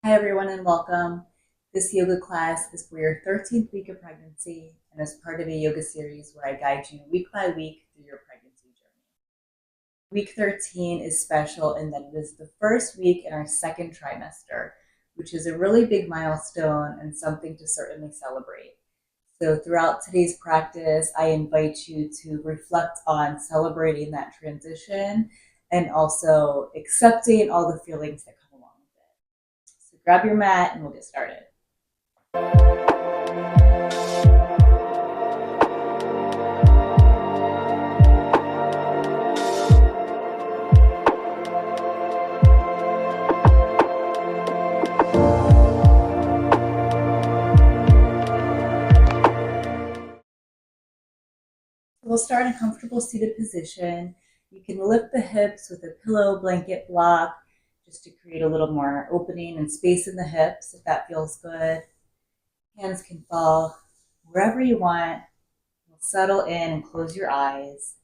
Hi, everyone, and welcome. This yoga class is for your 13th week of pregnancy and is part of a yoga series where I guide you week by week through your pregnancy journey. Week 13 is special in that it is the first week in our second trimester, which is a really big milestone and something to certainly celebrate. So, throughout today's practice, I invite you to reflect on celebrating that transition and also accepting all the feelings that come along with it. So, grab your mat and we'll get started. We'll start in a comfortable seated position. You can lift the hips with a pillow blanket block just to create a little more opening and space in the hips if that feels good. Hands can fall wherever you want. You'll settle in and close your eyes.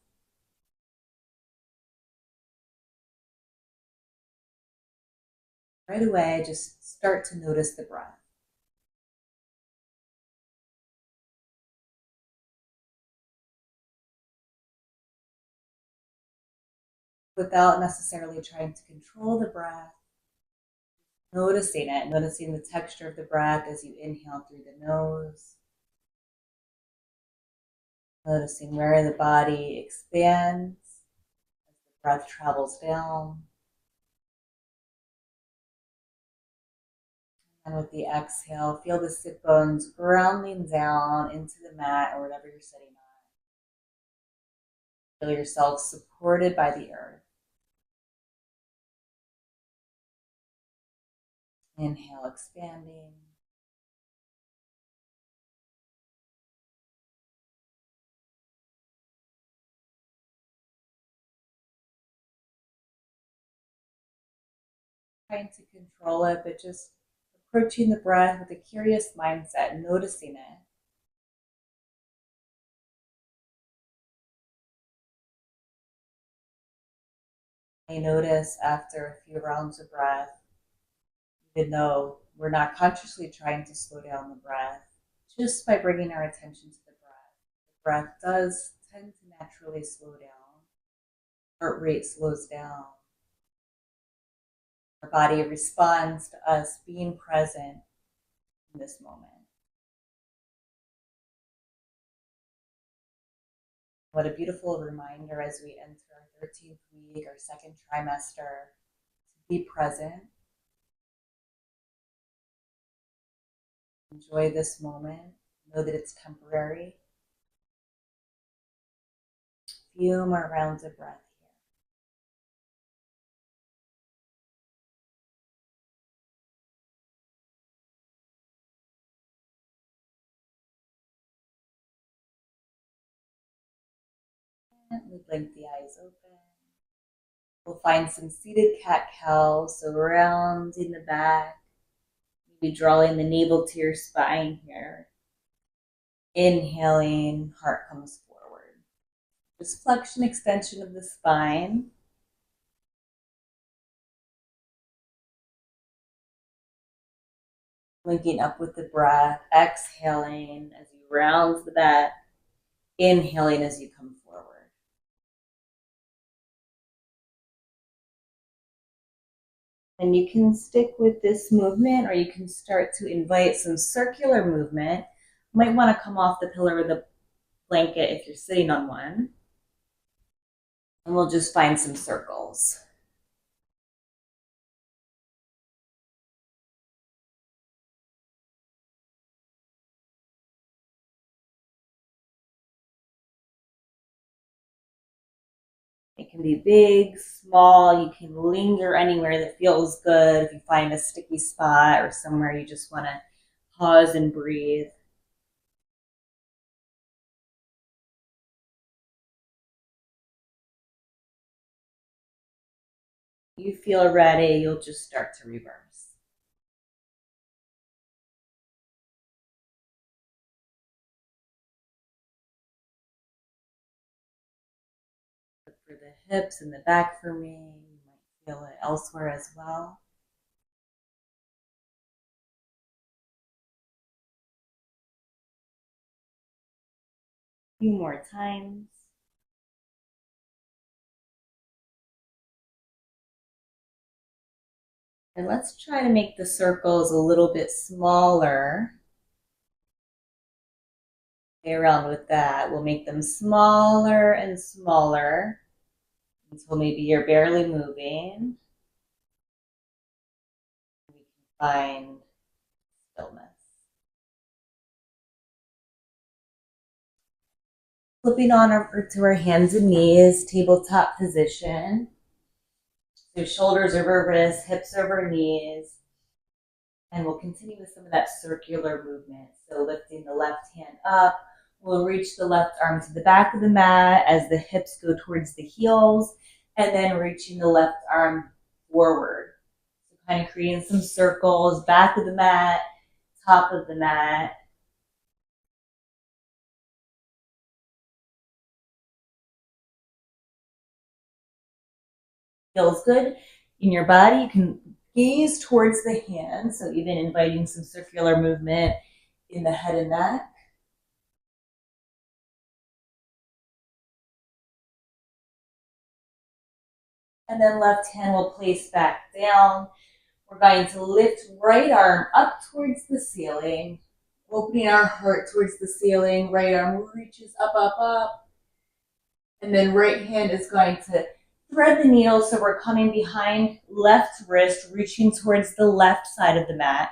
Right away, just start to notice the breath. Without necessarily trying to control the breath, noticing it, noticing the texture of the breath as you inhale through the nose, noticing where the body expands as the breath travels down. And with the exhale, feel the sit bones grounding down into the mat or whatever you're sitting on. Feel yourself supported by the earth. Inhale, expanding. Trying to control it, but just approaching the breath with a curious mindset, noticing it. I notice after a few rounds of breath, even though we're not consciously trying to slow down the breath, just by bringing our attention to the breath does tend to naturally slow down. Heart rate slows down. Our body responds to us being present in this moment. What a beautiful reminder as we enter our 13th week, our second trimester, to be present. Enjoy this moment. Know that it's temporary. Few more rounds of breath here. And we blink the eyes open. We'll find some seated cat-cows, so rounding the back, maybe drawing the navel to your spine here. Inhaling, heart comes forward. Just flexion, extension of the spine. Linking up with the breath, exhaling as you round the back, inhaling as you come forward. And you can stick with this movement, or you can start to invite some circular movement. You might want to come off the pillow or the blanket if you're sitting on one. And we'll just find some circles. It can be big, small. You can linger anywhere that feels good. If you find a sticky spot or somewhere you just want to pause and breathe. You feel ready, you'll just start to reverse. Look for the hips and the back for me. You might feel it elsewhere as well. few more times. And let's try to make the circles a little bit smaller. Play around with that. We'll make them smaller and smaller until maybe you're barely moving. We can find stillness. Flipping on over to our hands and knees, tabletop position. So shoulders over wrists, hips over knees. And we'll continue with some of that circular movement. So lifting the left hand up, we'll reach the left arm to the back of the mat as the hips go towards the heels, and then reaching the left arm forward. So kind of creating some circles, back of the mat, top of the mat. Feels good in your body. You can gaze towards the hands, so even inviting some circular movement in the head and neck. And then left hand will place back down. We're going to lift right arm up towards the ceiling, opening our heart towards the ceiling. Right arm reaches up, up, up. And then right hand is going to thread the needle, so we're coming behind left wrist, reaching towards the left side of the mat.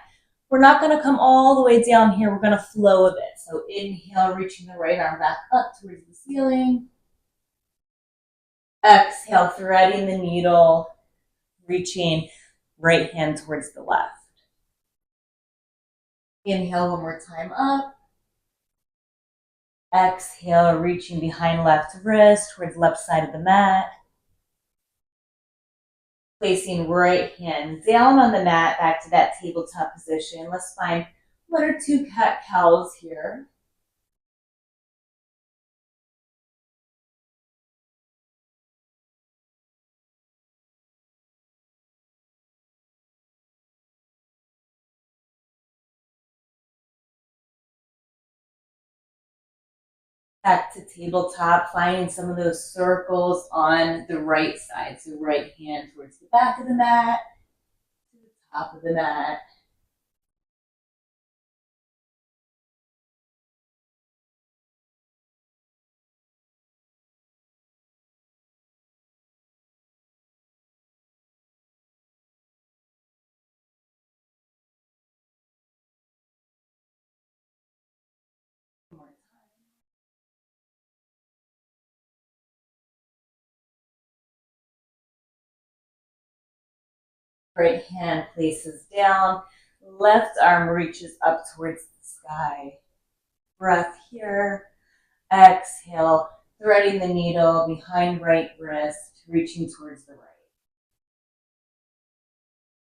We're not going to come all the way down here. We're going to flow a bit. So inhale, reaching the right arm back up towards the ceiling. Exhale, threading the needle, reaching right hand towards the left. Inhale one more time up. Exhale, reaching behind left wrist towards left side of the mat. Placing right hand down on the mat, back to that tabletop position. Let's find 1 or 2 cat-cows here. Back to tabletop, finding some of those circles on the right side. So right hand towards the back of the mat, to the top of the mat. One more time. Right hand places down, left arm reaches up towards the sky. Breath here. Exhale, threading the needle behind right wrist, reaching towards the right.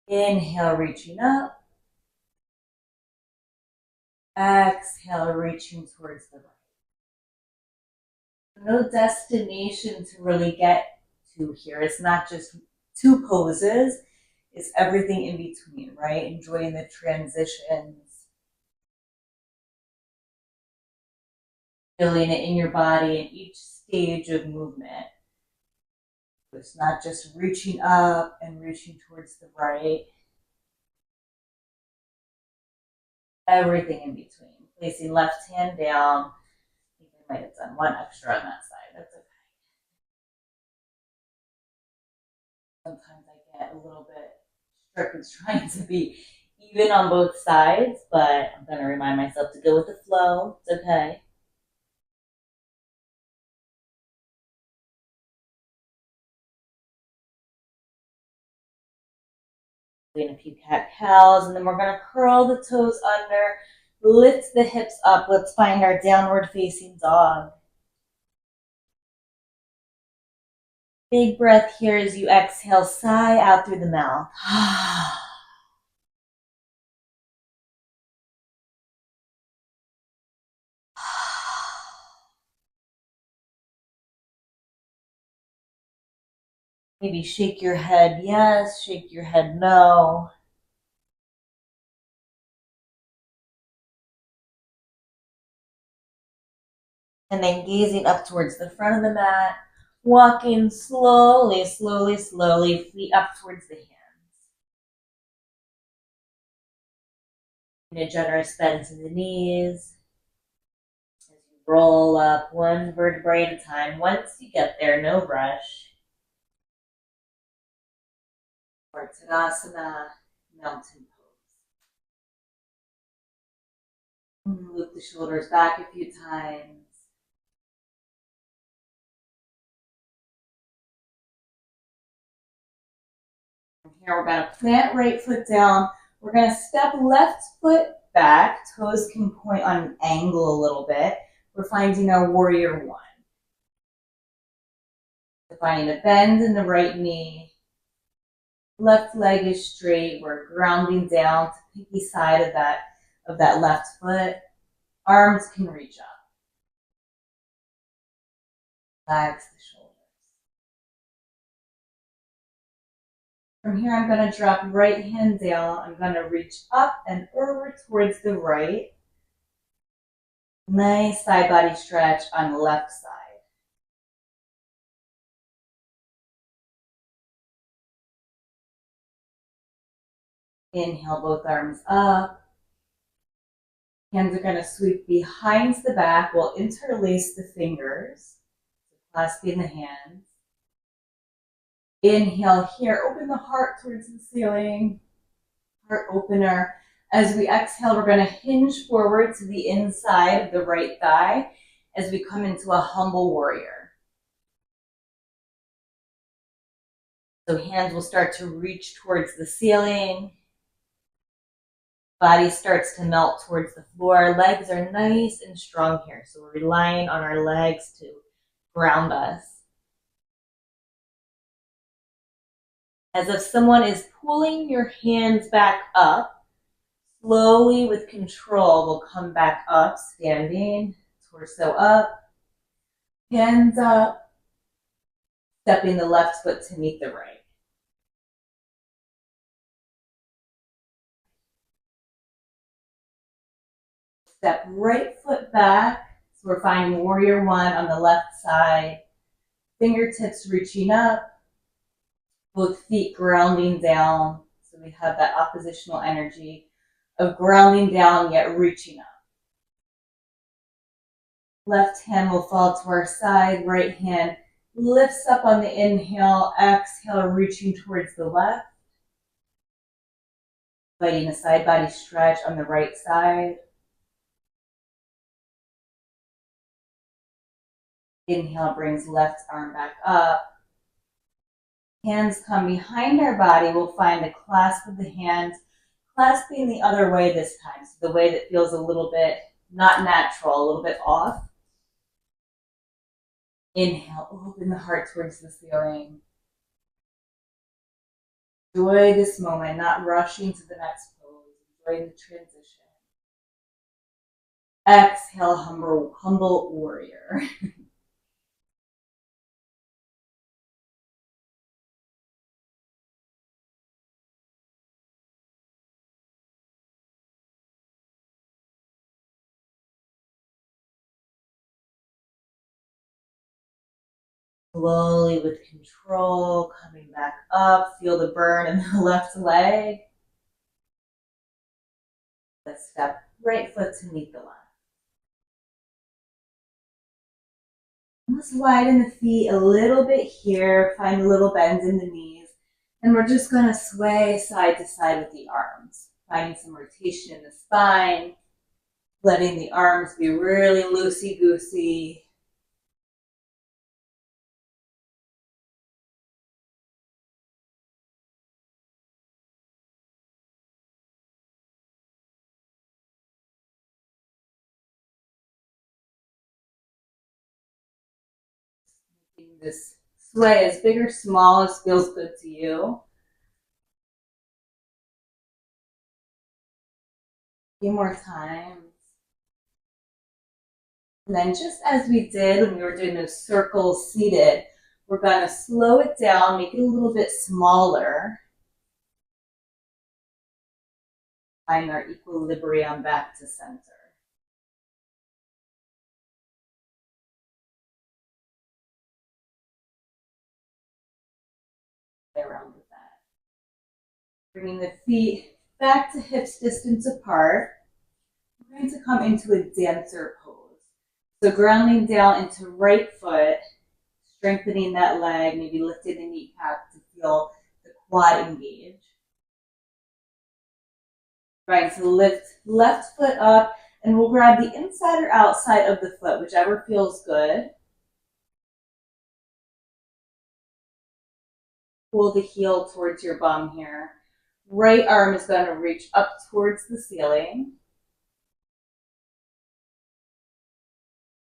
Inhale, reaching up. Exhale, reaching towards the right. No destination to really get to here. It's not just 2 poses. It's everything in between, right? Enjoying the transitions. Feeling it in your body in each stage of movement. It's not just reaching up and reaching towards the right. Everything in between. Placing left hand down. I think I might have done 1 extra on that side. That's okay. Sometimes I get a little bit strict with trying to be even on both sides, but I'm going to remind myself to go with the flow. It's okay. Doing a few cat-cows, and then we're going to curl the toes under, lift the hips up. Let's find our downward facing dog. Big breath here as you exhale, sigh out through the mouth. Maybe shake your head yes, shake your head no. And then gazing up towards the front of the mat, walking slowly, slowly, slowly, feet up towards the hands. And a generous bend to the knees. As you roll up one vertebrae at a time. Once you get there, no rush. Or Tadasana, mountain pose. Loop the shoulders back a few times. Here we're going to plant right foot down. We're going to step left foot back. Toes can point on an angle a little bit. We're finding our warrior one. So finding a bend in the right knee. Left leg is straight. We're grounding down to pinky side of that left foot. Arms can reach up. Relax the shoulders. From here, I'm going to drop right hand down. I'm going to reach up and over towards the right. Nice side body stretch on the left side. Inhale, both arms up. Hands are going to sweep behind the back. We'll interlace the fingers, clasping the hands. Inhale here, open the heart towards the ceiling. Heart opener. As we exhale, we're going to hinge forward to the inside of the right thigh as we come into a humble warrior. So hands will start to reach towards the ceiling. Body starts to melt towards the floor. Legs are nice and strong here. So we're relying on our legs to ground us. As if someone is pulling your hands back up, slowly with control, we'll come back up, standing, torso up, hands up, stepping the left foot to meet the right. Step right foot back. So we're finding warrior one on the left side. Fingertips reaching up. Both feet grounding down. So we have that oppositional energy of grounding down yet reaching up. Left hand will fall to our side. Right hand lifts up on the inhale. Exhale, reaching towards the left. Fighting a side body stretch on the right side. Inhale brings left arm back up. Hands come behind our body. We'll find the clasp of the hands, clasping the other way this time. So the way that feels a little bit not natural, a little bit off. Inhale, open the heart towards the ceiling. Enjoy this moment, not rushing to the next pose. Enjoy the transition. Exhale, humble warrior. Slowly with control, coming back up. Feel the burn in the left leg. Let's step right foot to meet the left. Let's widen the feet a little bit here. Find a little bend in the knees. And we're just going to sway side to side with the arms. Finding some rotation in the spine. Letting the arms be really loosey-goosey. Making this sway as big or small as feels good to you. A few more times. And then just as we did when we were doing those circles seated, we're going to slow it down, make it a little bit smaller. Find our equilibrium back to center. Play around with that. Bringing the feet back to hips distance apart. We're going to come into a dancer pose. So grounding down into right foot, strengthening that leg, maybe lifting the kneecap to feel the quad engage. Trying to lift left foot up, and we'll grab the inside or outside of the foot, whichever feels good. Pull the heel towards your bum here. Right arm is going to reach up towards the ceiling.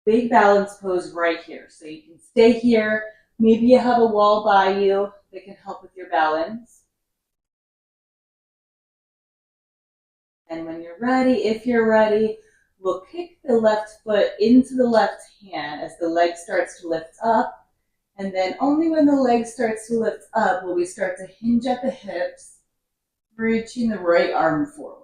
Big balance pose right here. So you can stay here. Maybe you have a wall by you that can help with your balance. And when you're ready, if you're ready, we'll kick the left foot into the left hand as the leg starts to lift up. And then only when the leg starts to lift up will we start to hinge at the hips, reaching the right arm forward.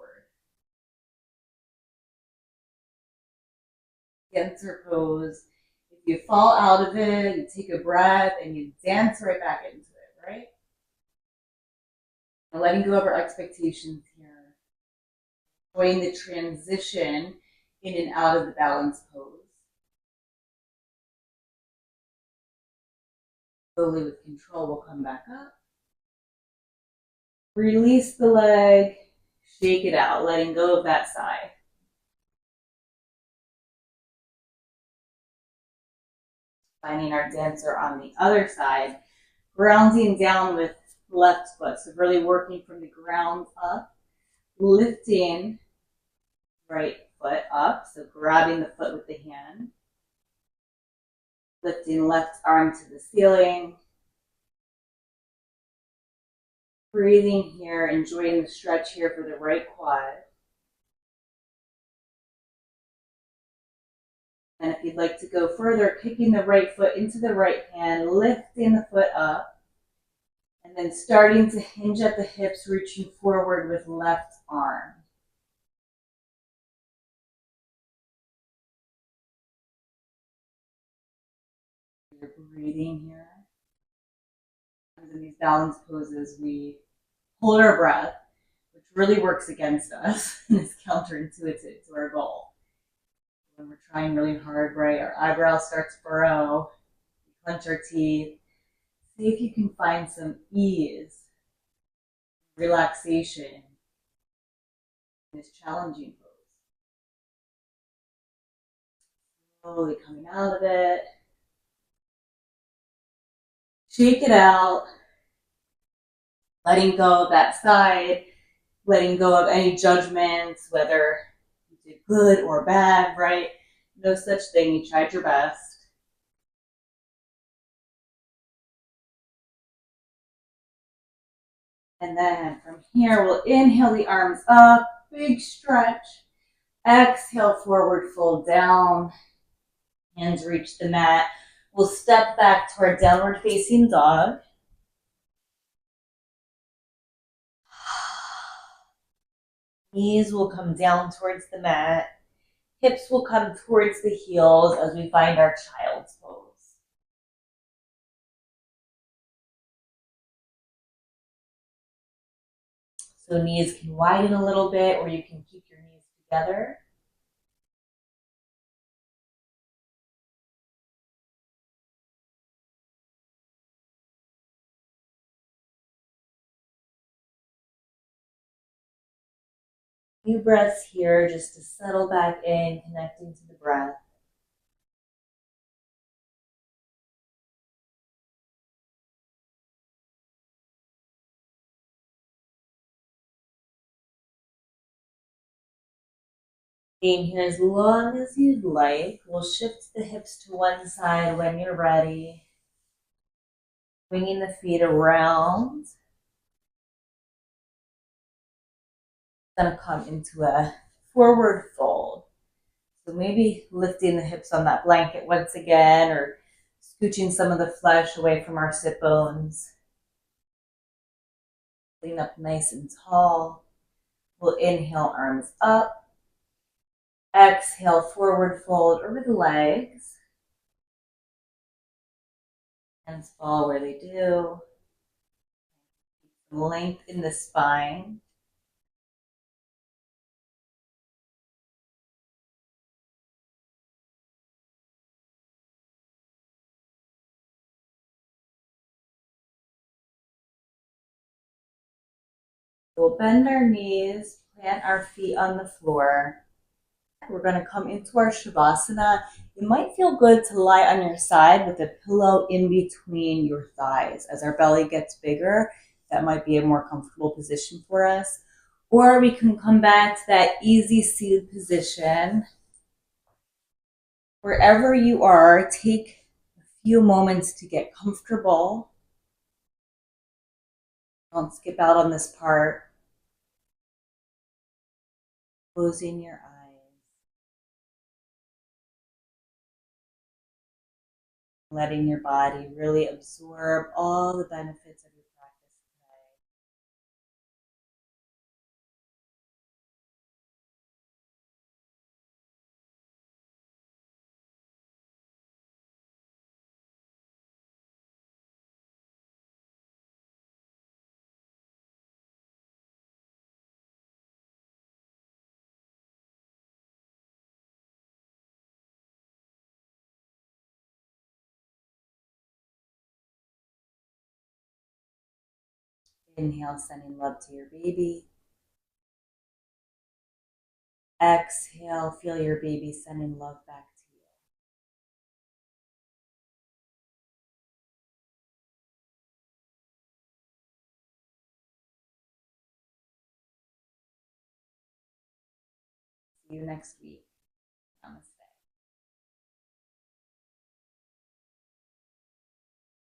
Dancer pose. If you fall out of it, you take a breath and you dance right back into it, right? And letting go of our expectations here. Enjoying the transition in and out of the balance pose. Slowly with control, we'll come back up. Release the leg, shake it out, letting go of that side. Finding our dancer on the other side, grounding down with left foot. So really working from the ground up, lifting right foot up. So grabbing the foot with the hand, lifting left arm to the ceiling. Breathing here, enjoying the stretch here for the right quad. And if you'd like to go further, kicking the right foot into the right hand, lifting the foot up, and then starting to hinge at the hips, reaching forward with left arm. You're breathing here. In these balance poses, we hold our breath, which really works against us and is counterintuitive to our goal. When we're trying really hard, right, our eyebrows start to furrow, we clench our teeth. See if you can find some ease, relaxation in this challenging pose. Slowly coming out of it. Shake it out. Letting go of that side, letting go of any judgments, whether you did good or bad, right? No such thing. You tried your best. And then from here, we'll inhale the arms up, big stretch. Exhale, forward fold down. Hands reach the mat. We'll step back to our downward facing dog. Knees will come down towards the mat. Hips will come towards the heels as we find our child's pose. So knees can widen a little bit, or you can keep your knees together. Few breaths here just to settle back in, connecting to the breath. Staying here as long as you'd like. We'll shift the hips to one side when you're ready. Swinging the feet around. Gonna come into a forward fold. So maybe lifting the hips on that blanket once again, or scooching some of the flesh away from our sit bones. Sitting up nice and tall. We'll inhale, arms up. Exhale, forward fold over the legs. Hands fall where they do. Lengthen the spine. We'll bend our knees, plant our feet on the floor. We're going to come into our Shavasana. It might feel good to lie on your side with a pillow in between your thighs. As our belly gets bigger, that might be a more comfortable position for us. Or we can come back to that easy seated position. Wherever you are, take a few moments to get comfortable. Don't skip out on this part. Closing your eyes. Letting your body really absorb all the benefits of your practice today. Inhale, sending love to your baby. Exhale, feel your baby sending love back to you. See you next week. Namaste.